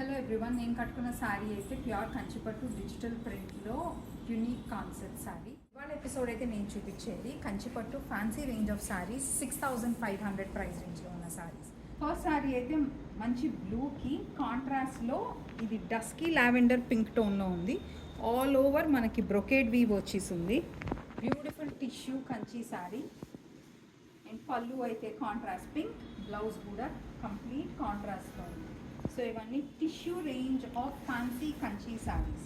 Hello everyone, నేను కట్టుకున్న శారీ అయితే ప్యూర్ కంచిపట్టు డిజిటల్ ప్రింట్లో యూనిక్ కాన్సెప్ట్ శారీ. ఇవాళ ఎపిసోడ్ అయితే నేను చూపించేది కంచిపట్టు fancy range of saris 6500 price రేంజ్లో ఉన్న శారీస్. ఫస్ట్ శారీ అయితే మంచి బ్లూకి కాంట్రాస్ట్లో ఇది డస్కీ లావెండర్ పింక్ టోన్లో ఉంది. ఆల్ ఓవర్ మనకి బ్రొకేడ్ వీవ్ వచ్చేసింది. Beautiful tissue Kanchi sari and పళ్ళు అయితే కాంట్రాస్ట్ పింక్, బ్లౌజ్ కూడా కంప్లీట్ కాంట్రాస్ట్లో ఉంది. సో ఇవన్నీ tissue range of fancy Kanchi saris.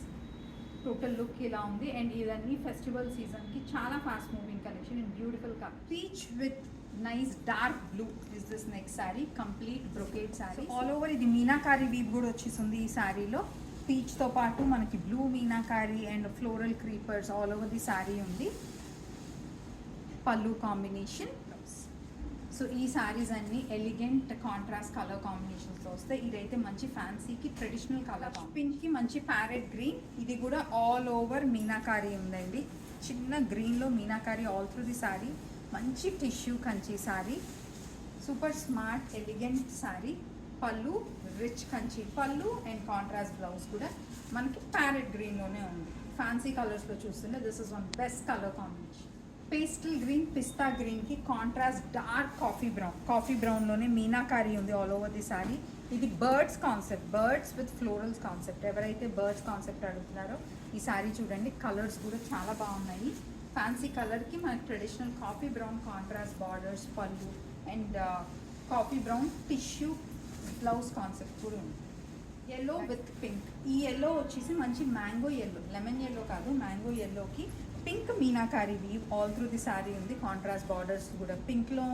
Total look ఇలా ఉంది అండ్ ఇవన్నీ ఫెస్టివల్ సీజన్కి చాలా fast moving collection and beautiful colour. Peach with nice dark blue is this next sari, complete brocade sari. All over ఇది మీనాకారి వీవ్ కూడా వచ్చేసింది ఈ శారీలో. పీచ్తో పాటు మనకి blue meenakari and floral creepers all over the sari ఉంది. పళ్ళు కాంబినేషన్. సో ఈ శారీస్ అన్ని ఎలిగెంట్ కాంట్రాస్ట్ కలర్ కాంబినేషన్స్లో వస్తాయి. ఇదైతే మంచి ఫ్యాన్సీకి ట్రెడిషనల్ కలర్. పింక్కి మంచి ప్యారెట్ గ్రీన్, ఇది కూడా ఆల్ ఓవర్ మీనాకారి ఉందండి. చిన్న గ్రీన్లో meenakari all through the sari. మంచి tissue Kanchi sari, super smart elegant sari. Pallu rich Kanchi పళ్ళు అండ్ కాంట్రాస్ట్ బ్లౌజ్ కూడా మనకి ప్యారెట్ గ్రీన్లోనే ఉంది. ఫ్యాన్సీ కలర్స్లో చూస్తుంటే this is one best colour combination. Pastel green pista గ్రీన్కి కాంట్రాస్ట్ డార్క్ కాఫీ బ్రౌన్లోనే మీనాకారి ఉంది ఆల్ ఓవర్ ది శారీ. ఇది birds concept, birds with florals concept. ఎవరైతే బర్డ్స్ కాన్సెప్ట్ అడుగుతున్నారో ఈ శారీ చూడండి. కలర్స్ కూడా చాలా బాగున్నాయి. ఫ్యాన్సీ కలర్కి మనకి traditional coffee brown contrast borders, pallu and coffee brown tissue blouse concept కూడా ఉంది. Yellow with pink. ఈ ఎల్లో వచ్చేసి మంచి మ్యాంగో ఎల్లో, లెమన్ ఎల్లో కాదు, మ్యాంగో ఎల్లోకి pink meenakari weave all through the sari ఉంది. కాంట్రాస్ట్ బార్డర్స్ కూడా పింక్లో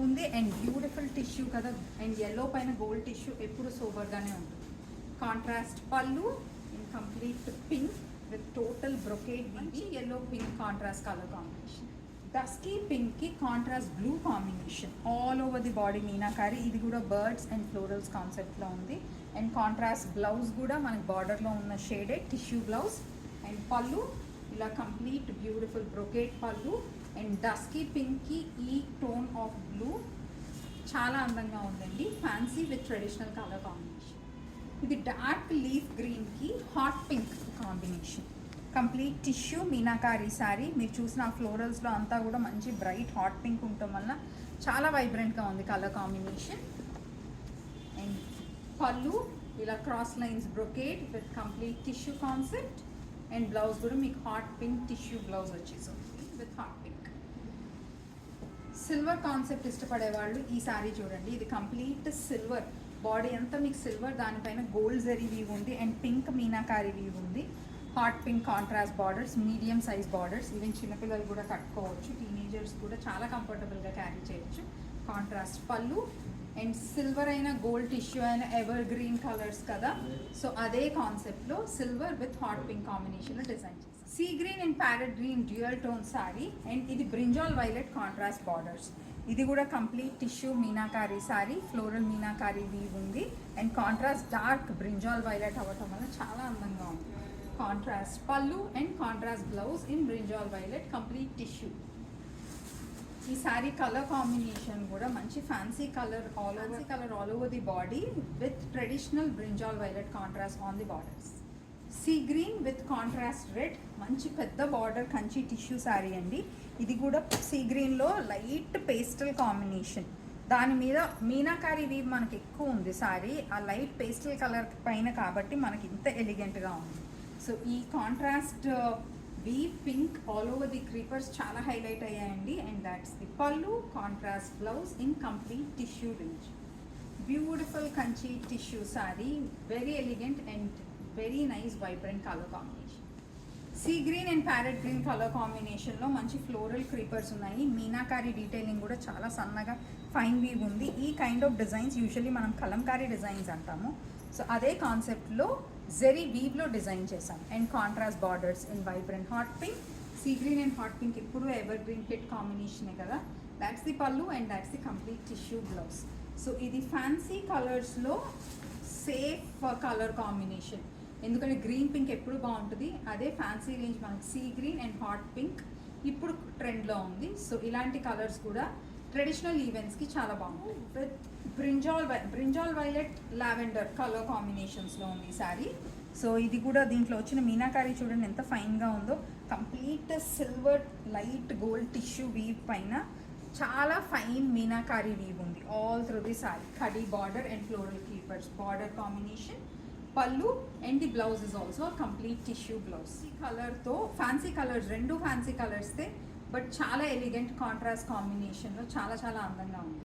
ఉంది అండ్ బ్యూటిఫుల్ టిష్యూ కదా. అండ్ ఎల్లో పైన గోల్డ్ టిష్యూ ఎప్పుడు సోబర్గానే ఉంటుంది. Contrast pallu in complete pink with total brocade. మంచి yellow pink contrast colour combination. Dusky పింక్కి contrast blue combination all over the body meenakari. ఇది కూడా బర్డ్స్ అండ్ ఫ్లోరల్స్ కాన్సెప్ట్లో ఉంది. అండ్ కాంట్రాస్ట్ బ్లౌజ్ కూడా మనకి బార్డర్లో ఉన్న షేడెడ్ టిష్యూ బ్లౌజ్ అండ్ పళ్ళు ఇలా కంప్లీట్ బ్యూటిఫుల్ బ్రొకేట్ పళ్ళు అండ్ డస్కీ పింక్కి ఈ టోన్ ఆఫ్ బ్లూ చాలా అందంగా ఉందండి. Fancy with traditional colour combination. ఇది డార్క్ లీఫ్ గ్రీన్కి hot pink combination. Complete tissue meenakari sari. మీరు చూసిన ఫ్లోరల్స్లో అంతా కూడా మంచి బ్రైట్ హాట్ పింక్ ఉండటం వల్ల చాలా వైబ్రెంట్గా ఉంది కలర్ కాంబినేషన్. అండ్ పళ్ళు ఇలా cross lines brocade with complete tissue concept and blouse కూడా మీకు హాట్ పింక్ టిష్యూ బ్లౌజ్ వచ్చేసింది with hot pink. Silver concept ఇష్టపడే వాళ్ళు ఈ శారీ చూడండి. ఇది కంప్లీట్ సిల్వర్ బాడీ అంతా మీకు సిల్వర్, దానిపైన గోల్డ్ జరీ వీవ్ ఉంది అండ్ పింక్ మీనాకారి వీవ్ ఉంది. Hot pink contrast borders, medium size borders. Even చిన్నపిల్లలు కూడా కట్టుకోవచ్చు, టీనేజర్స్ కూడా చాలా కంఫర్టబుల్గా క్యారీ చేయొచ్చు. కాంట్రాస్ట్ పళ్ళు అండ్ సిల్వర్ అయిన గోల్డ్ టిష్యూ అయిన ఎవర్ గ్రీన్ కలర్స్ కదా, సో అదే కాన్సెప్ట్లో సిల్వర్ విత్ హాట్ పింక్ కాంబినేషన్లో డిజైన్ చేశారు. Sea green and parrot green dual tone sari and ఇది బ్రింజాల్ వైలెట్ కాంట్రాస్ట్ బార్డర్స్. ఇది కూడా complete tissue meenakari sari, floral meenakari weave ఉంది and contrast dark brinjal violet అవ్వటం వల్ల చాలా అందంగా ఉంది. Contrast pallu and contrast blouse in brinjal violet complete tissue. ఈ శారీ కలర్ కాంబినేషన్ కూడా మంచి fancy colour all over the body with traditional brinjal violet contrast on the borders. Sea green with contrast red, మంచి పెద్ద బార్డర్ కంచి టిష్యూ శారీ అండి. ఇది కూడా see గ్రీన్లో light pastel combination, దాని మీద మీనాకారి వీవ్ మనకి ఎక్కువ ఉంది శారీ. ఆ లైట్ పేస్టల్ కలర్ పైన కాబట్టి మనకి ఇంత ఎలిగెంట్గా ఉంది. సో ఈ contrast weave pink all over the creepers చాలా హైలైట్ అయ్యాయండి. And that's the pallu, contrast blouse in complete tissue range. Beautiful Kanchi tissue sari, very elegant and very nice vibrant colour combination. Sea green and parrot green colour కాంబినేషన్లో మంచి floral creepers ఉన్నాయి. Meenakari detailing కూడా చాలా సన్నగా fine weave ఉంది. ఈ kind of designs usually మనం Kalamkari designs అంటాము. సో అదే కాన్సెప్ట్లో జెరీ వీవ్లో డిజైన్ చేశాం. And contrast borders in vibrant hot pink. See green and hot pink ఎప్పుడు ఎవర్ గ్రీన్ హిట్ కాంబినేషనే కదా. దాట్స్ ది పళ్ళు and that's the complete tissue blouse. So ఇది fancy కలర్స్లో సేఫ్ కలర్ కాంబినేషన్, ఎందుకంటే గ్రీన్ పింక్ ఎప్పుడు బాగుంటుంది. అదే ఫ్యాన్సీ రేంజ్ మనకి see green and hot pink ఇప్పుడు ట్రెండ్లో ఉంది. సో ఇలాంటి కలర్స్ కూడా ట్రెడిషనల్ ఈవెంట్స్కి చాలా బాగుంటుంది. With brinjal violet lavender colour కాంబినేషన్స్లో ఉంది ఈ శారీ. సో ఇది కూడా దీంట్లో వచ్చిన మీనాకారి చూడండి ఎంత ఫైన్గా ఉందో. Complete silver light gold tissue weave పైన చాలా ఫైన్ మీనాకారి వీవ్ ఉంది all through the sari. Kadi border and floral creepers border combination, pallu and the blouse is also complete tissue blouse. ఈ కలర్తో ఫ్యాన్సీ కలర్స్, రెండు ఫ్యాన్సీ కలర్స్తే బట్ చాలా ఎలిగెంట్ కాంట్రాస్ట్ కాంబినేషన్లో చాలా చాలా అందంగా ఉంది.